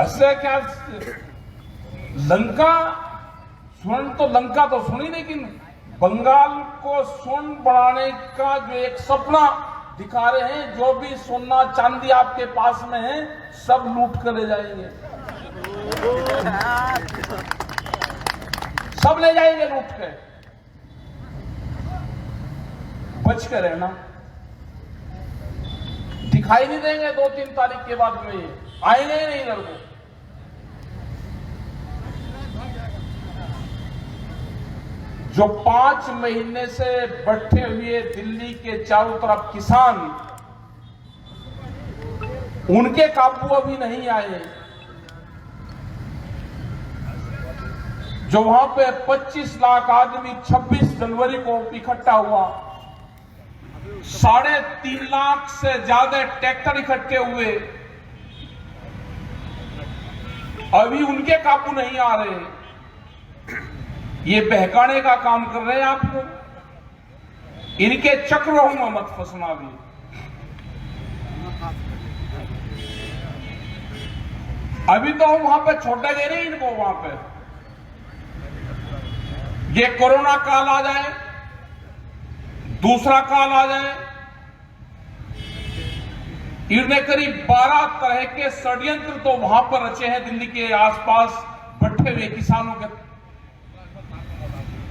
इससे क्या, लंका स्वर्ण तो लंका तो सुनी, लेकिन बंगाल को स्वर्ण बढ़ाने का जो एक सपना दिखा रहे हैं। जो भी सोना चांदी आपके पास में है सब लूट कर ले जाएंगे, सब ले जाएंगे लूट के। बच के रहना, दिखाई नहीं देंगे 2-3 तारीख के बाद में, ये आएंगे ही नहीं इधर को। जो 5 महीने से बैठे हुए दिल्ली के चारों तरफ किसान, उनके काबू अभी नहीं आए। जो वहां पे 25 लाख आदमी 26 जनवरी को इकट्ठा हुआ, 3.5 लाख से ज्यादा ट्रैक्टर इकट्ठे हुए, अभी उनके काबू नहीं आ रहे। ये बहकाने का काम कर रहे हैं आपको, इनके चक्रों में मत फंसना भी। अभी तो हम वहां पे छोड़ेंगे नहीं इनको। वहां पे ये कोरोना काल आ जाए, दूसरा काल आ जाए, इन्हें करीब 12 तरह के षड्यंत्र तो वहां पर रचे हैं दिल्ली के आसपास बैठे हुए किसानों के।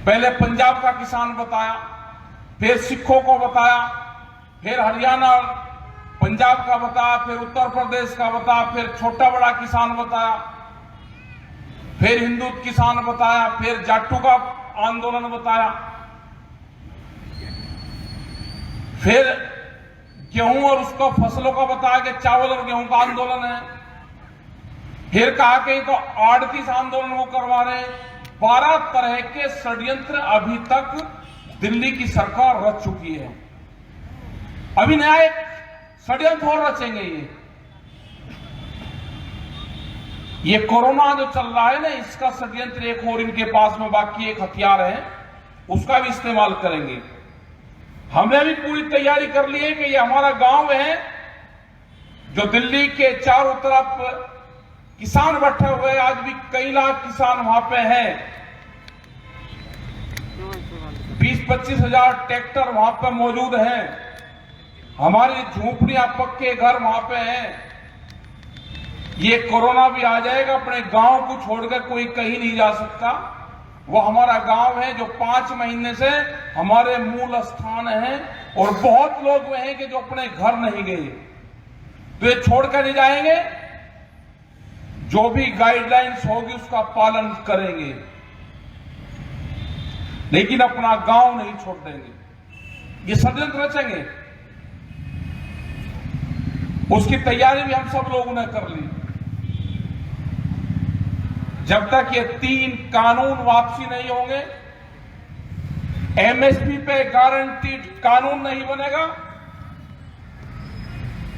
पहले पंजाब का किसान बताया, फिर सिखों को बताया, फिर हरियाणा पंजाब का बताया, फिर उत्तर प्रदेश का बताया, फिर छोटा बड़ा किसान बताया, फिर हिंदू किसान बताया, फिर जाटू का आंदोलन बताया, फिर गेहूं और उसको फसलों का बताया कि चावल और गेहूं का आंदोलन है। फिर कहा कि तो आड़तीस आंदोलन वो करवा रहे हैं। 12 तरह के षड्यंत्र अभी तक दिल्ली की सरकार रच चुकी है। अभी नया एक षड्यंत्र और रचेंगे। ये कोरोना जो चल रहा है ना, इसका षड्यंत्र एक और इनके पास में बाकी एक हथियार है, उसका भी इस्तेमाल करेंगे। हमने भी पूरी तैयारी कर ली है कि ये हमारा गांव है, जो दिल्ली के चारों तरफ किसान बैठे हुए, आज भी कई लाख किसान वहां पे हैं। 20-25 हजार ट्रैक्टर वहां पे मौजूद हैं। हमारी झोपड़ियां, पक्के घर वहां पे हैं। ये कोरोना भी आ जाएगा, अपने गांव को छोड़कर कोई कहीं नहीं जा सकता। वो हमारा गांव है जो 5 महीने से हमारे मूल स्थान है, और बहुत लोग वे हैं कि जो अपने घर नहीं गए, तो ये छोड़कर नहीं जाएंगे। जो भी गाइडलाइंस होगी उसका पालन करेंगे, लेकिन अपना गांव नहीं छोड़ देंगे। ये षड्यंत्र रचेंगे, उसकी तैयारी भी हम सब लोगों ने कर ली। जब तक ये 3 कानून वापसी नहीं होंगे, एमएसपी पे गारंटीड कानून नहीं बनेगा,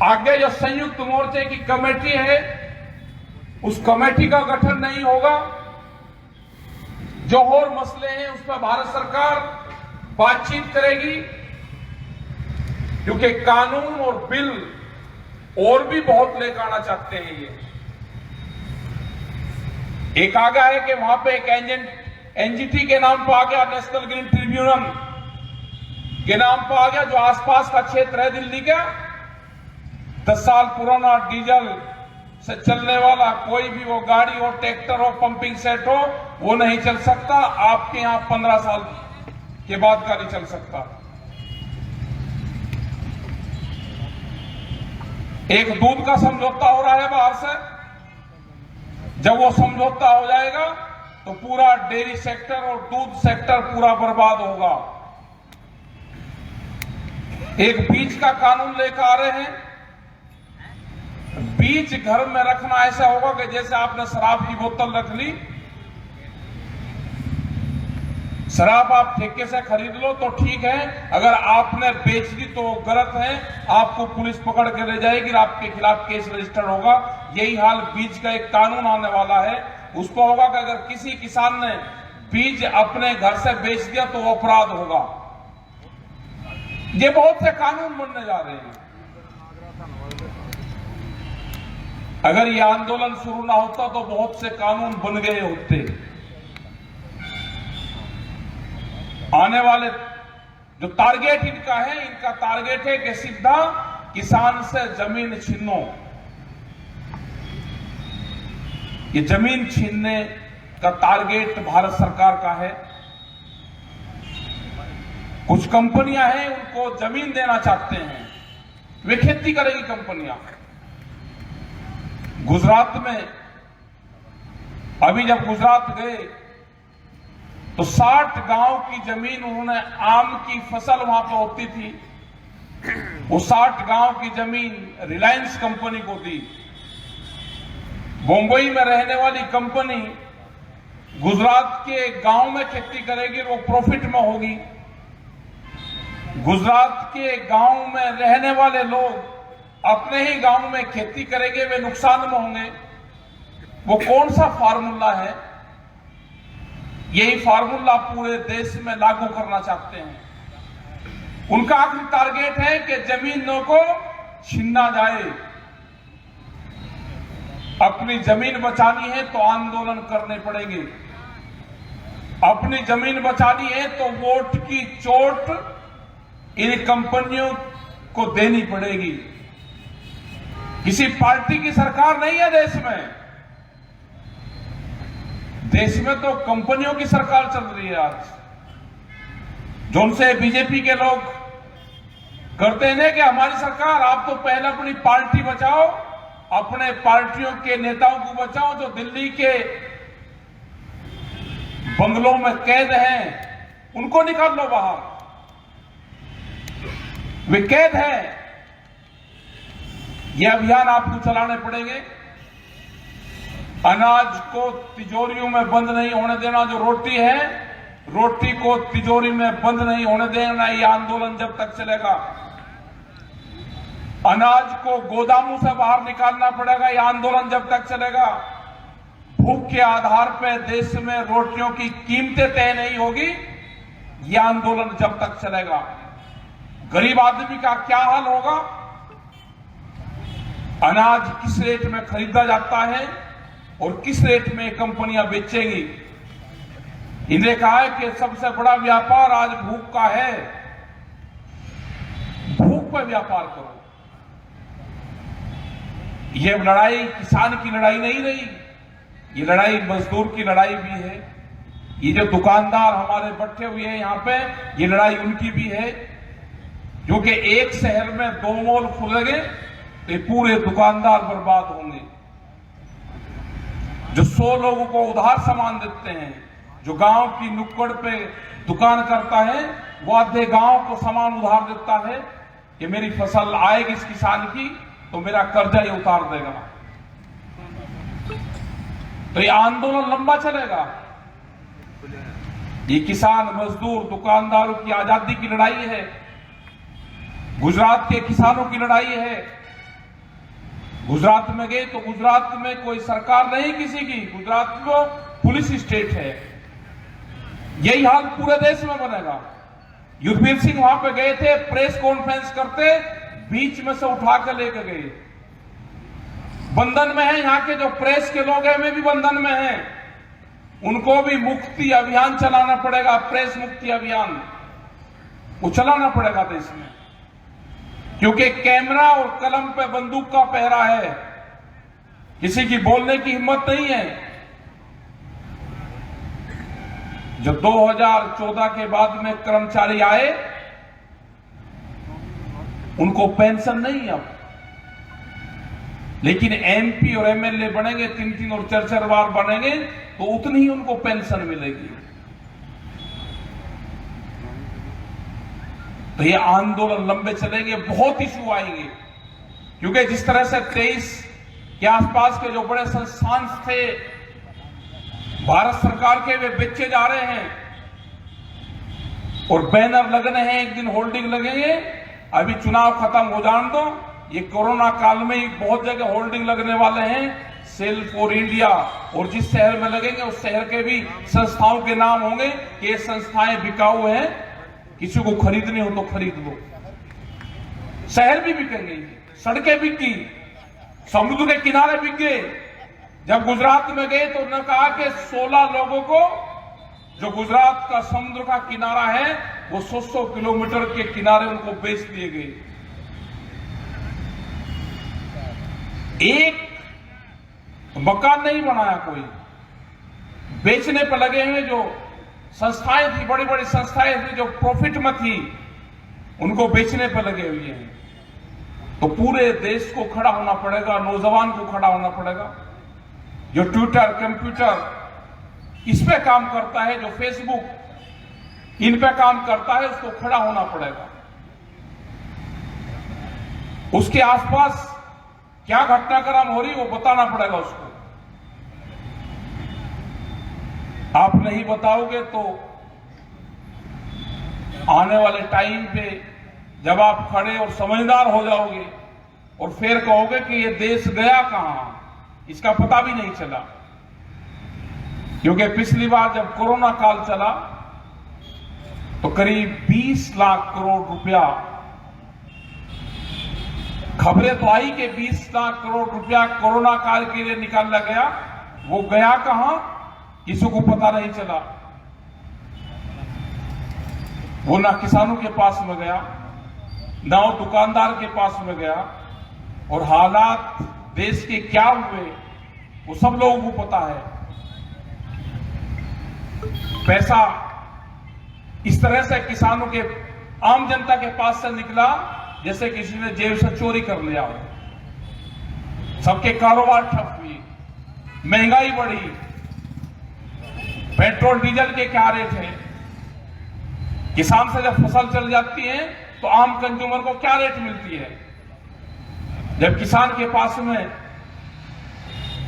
आगे जो संयुक्त मोर्चे की कमेटी है उस कमेटी का गठन नहीं होगा, जो और मसले हैं उस पर भारत सरकार बातचीत करेगी, क्योंकि कानून और बिल और भी बहुत लेकर आना चाहते हैं। ये एक आ गया है कि वहां पे एक एनजीटी के नाम पर आ गया, नेशनल ग्रीन ट्रिब्यूनल के नाम पर आ गया, जो आसपास का क्षेत्र है दिल्ली का, 10 साल पुराना डीजल से चलने वाला कोई भी वो गाड़ी हो, ट्रैक्टर हो, पंपिंग सेट हो, वो नहीं चल सकता। आपके यहां 15 साल के बाद गाड़ी चल सकता। एक दूध का समझौता हो रहा है बाहर से, जब वो समझौता हो जाएगा तो पूरा डेयरी सेक्टर और दूध सेक्टर पूरा बर्बाद होगा। एक बीज का कानून लेकर आ रहे हैं। बीज घर में रखना ऐसा होगा कि जैसे आपने शराब की बोतल रख ली, शराब आप ठेके से खरीद लो तो ठीक है, अगर आपने बेच दी तो वो गलत है, आपको पुलिस पकड़ के ले जाएगी, आपके खिलाफ केस रजिस्टर होगा। यही हाल बीज का एक कानून आने वाला है, उस पर होगा कि अगर किसी किसान ने बीज अपने घर से बेच दिया तो वो अपराध होगा। ये बहुत से कानून बनने जा रहे हैं। अगर ये आंदोलन शुरू ना होता तो बहुत से कानून बन गए होते। आने वाले जो टारगेट इनका है, इनका टारगेट है कि सीधा किसान से जमीन छीनो। ये जमीन छीनने का टारगेट भारत सरकार का है। कुछ कंपनियां हैं, उनको जमीन देना चाहते हैं, वे खेती करेगी कंपनियां। गुजरात में अभी जब गुजरात गए तो 60 गांव की जमीन उन्होंने, आम की फसल वहां पर होती थी, वो 60 गांव की जमीन रिलायंस कंपनी को दी। मुंबई में रहने वाली कंपनी गुजरात के गांव में खेती करेगी, वो प्रॉफिट में होगी। गुजरात के गांव में रहने वाले लोग अपने ही गांव में खेती करेंगे, वे नुकसान में होंगे। वो कौन सा फार्मूला है? यही फार्मूला पूरे देश में लागू करना चाहते हैं। उनका आखिरी टारगेट है कि जमीनों को छीना जाए। अपनी जमीन बचानी है तो आंदोलन करने पड़ेंगे। अपनी जमीन बचानी है तो वोट की चोट इन कंपनियों को देनी पड़ेगी। किसी पार्टी की सरकार नहीं है देश में। देश में तो कंपनियों की सरकार चल रही है आज। जो उनसे बीजेपी के लोग करते हैं कि हमारी सरकार, आप तो पहले अपनी पार्टी बचाओ, अपने पार्टियों के नेताओं को बचाओ जो दिल्ली के बंगलों में कैद हैं, उनको निकाल लो बाहर। वे कैद हैं। ये अभियान आपको चलाने पड़ेंगे। अनाज को तिजोरियों में बंद नहीं होने देना। जो रोटी है, रोटी को तिजोरी में बंद नहीं होने देना। ये आंदोलन जब तक चलेगा। अनाज को गोदामों से बाहर निकालना पड़ेगा। ये आंदोलन जब तक चलेगा। भूख के आधार पर देश में रोटियों की कीमतें तय नहीं होगी, ये आंदोलन जब तक चलेगा। गरीब आदमी का क्या हाल होगा? अनाज किस रेट में खरीदा जाता है और किस रेट में कंपनियां बेचेंगी। इन्हें कहा है कि सबसे बड़ा व्यापार आज भूख का है। भूख पर व्यापार करो। यह लड़ाई किसान की लड़ाई नहीं रही, ये लड़ाई मजदूर की लड़ाई भी है। ये जो दुकानदार हमारे बैठे हुए हैं यहां पे, ये लड़ाई उनकी भी है। क्योंकि एक शहर में 2 मॉल खुलेंगे तो ये पूरे दुकानदार बर्बाद होंगे। जो 100 लोगों को उधार सामान देते हैं, जो गांव की नुक्कड़ पे दुकान करता है, वो आधे गांव को सामान उधार देता है कि मेरी फसल आएगी इस किसान की तो मेरा कर्जा ही उतार देगा। तो ये आंदोलन लंबा चलेगा। ये किसान, मजदूर, दुकानदारों की आजादी की लड़ाई है। गुजरात के किसानों की लड़ाई है। गुजरात में गए तो गुजरात में कोई सरकार नहीं किसी की। गुजरात को पुलिस स्टेट है। यही हाल पूरे देश में बनेगा। युद्धवीर सिंह वहां पे गए थे, प्रेस कॉन्फ्रेंस करते, बीच में से उठा कर लेकर गए। बंधन में है यहाँ के जो प्रेस के लोग हैं, वे भी बंधन में हैं। उनको भी मुक्ति अभियान चलाना पड़ेगा। प्रेस मुक्ति अभियान वो चलाना पड़ेगा देश में। क्योंकि कैमरा और कलम पे बंदूक का पहरा है। किसी की बोलने की हिम्मत नहीं है। जो 2014 के बाद में कर्मचारी आए, उनको पेंशन नहीं है अब। लेकिन एमपी और एमएलए बनेंगे, 3-3 और 4-4 बार बनेंगे तो उतनी ही उनको पेंशन मिलेगी। तो ये आंदोलन लंबे चलेंगे, बहुत इशू आएंगे। क्योंकि जिस तरह से 23 के आसपास के जो बड़े संस्थान थे भारत सरकार के, वे बेचे जा रहे हैं और बैनर लगने हैं, एक दिन होल्डिंग लगेंगे। अभी चुनाव खत्म हो जाने दो, ये कोरोना काल में ही बहुत जगह होल्डिंग लगने वाले हैं। सेल फॉर इंडिया, और जिस शहर में लगेंगे उस शहर के भी संस्थाओं के नाम होंगे कि ये संस्थाएं बिकाऊ हैं, किसी को खरीदनी हो तो खरीद लो। शहर भी बिकेंगे, सड़कें बिकी, समुद्र के किनारे बिक गए। जब गुजरात में गए तो उन्होंने कहा कि 16 लोगों को, जो गुजरात का समुद्र का किनारा है वो 100 किलोमीटर के किनारे उनको बेच दिए गए। एक मकान नहीं बनाया कोई, बेचने पर लगे हुए जो संस्थाएं थी, बड़ी बड़ी संस्थाएं थी जो प्रॉफिट में थी, उनको बेचने पर लगे हुए हैं। तो पूरे देश को खड़ा होना पड़ेगा, नौजवान को खड़ा होना पड़ेगा। जो ट्विटर, कंप्यूटर इस पे काम करता है, जो फेसबुक इन पे काम करता है, उसको खड़ा होना पड़ेगा। उसके आसपास क्या घटनाक्रम हो रही वो बताना पड़ेगा उसको। आप नहीं बताओगे तो आने वाले टाइम पे जब आप खड़े और समझदार हो जाओगे और फिर कहोगे कि ये देश गया कहां, इसका पता भी नहीं चला। क्योंकि पिछली बार जब कोरोना काल चला तो करीब 20 लाख करोड़ रुपया, खबरें तो आई कि 20 लाख करोड़ रुपया कोरोना काल के लिए निकाला गया। वो गया कहां, किसी को पता नहीं चला। वो ना किसानों के पास में गया, ना वो दुकानदार के पास में गया, और हालात देश के क्या हुए वो सब लोगों को पता है। पैसा इस तरह से किसानों के, आम जनता के पास से निकला जैसे किसी ने जेब से चोरी कर लिया हो। सबके कारोबार ठप हुई, महंगाई बढ़ी, पेट्रोल डीजल के क्या रेट है, किसान से जब फसल चल जाती है तो आम कंज्यूमर को क्या रेट मिलती है। जब किसान के पास में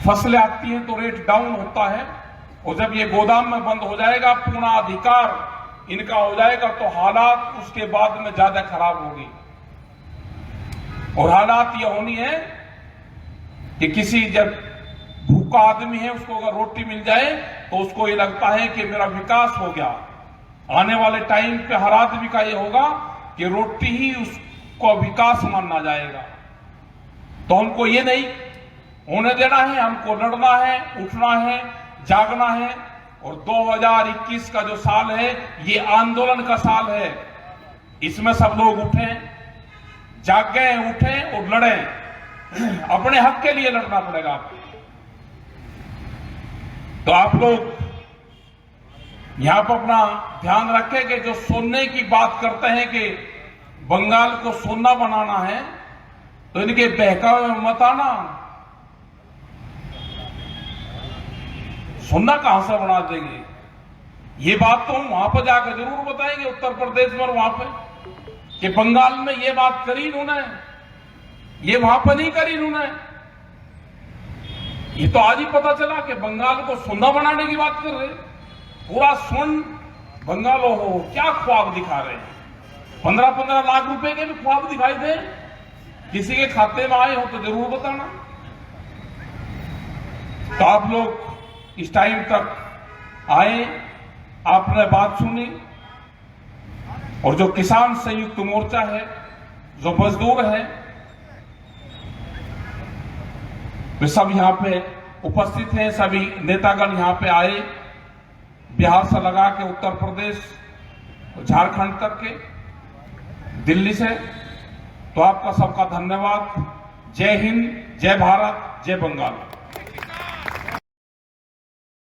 फसलें आती हैं तो रेट डाउन होता है, और जब ये गोदाम में बंद हो जाएगा, पूर्ण अधिकार इनका हो जाएगा, तो हालात उसके बाद में ज्यादा खराब होगी। और हालात ये होनी है कि किसी जब भूखा आदमी है उसको अगर रोटी मिल जाए तो उसको ये लगता है कि मेरा विकास हो गया। आने वाले टाइम पे हर आदमी का ये होगा कि रोटी ही उसको विकास मानना जाएगा। तो हमको ये नहीं होने देना है, हमको लड़ना है, उठना है, जागना है। और 2021 का जो साल है ये आंदोलन का साल है। इसमें सब लोग उठें, जागें, उठें और लड़ें। अपने हक के लिए लड़ना पड़ेगा आपको। तो आप लोग यहां पर अपना ध्यान रखें कि जो सोने की बात करते हैं कि बंगाल को सोना बनाना है, तो इनके बहकावे में मत आना। सोना कहां से बना देंगे, ये बात तो हम वहां पर जाकर जरूर बताएंगे, उत्तर प्रदेश में, वहां पे कि बंगाल में ये बात करी इन्होंने, ये वहां पर नहीं करी इन्होंने। ये तो आज ही पता चला कि बंगाल को सोना बनाने की बात कर रहे। पूरा स्वर्ण बंगाल हो, क्या ख्वाब दिखा रहे हैं। 15-15 लाख रुपए के भी ख्वाब दिखाई दे, किसी के खाते में आए हो तो जरूर बताना। तो आप लोग इस टाइम तक आए, आपने बात सुनी, और जो किसान संयुक्त मोर्चा है, जो मजदूर है, वे सब यहां पे उपस्थित हैं। सभी नेतागण यहां पे आए, बिहार से लगा के उत्तर प्रदेश, झारखंड तक के, दिल्ली से। तो आपका सबका धन्यवाद। जय हिंद, जय भारत, जय बंगाल।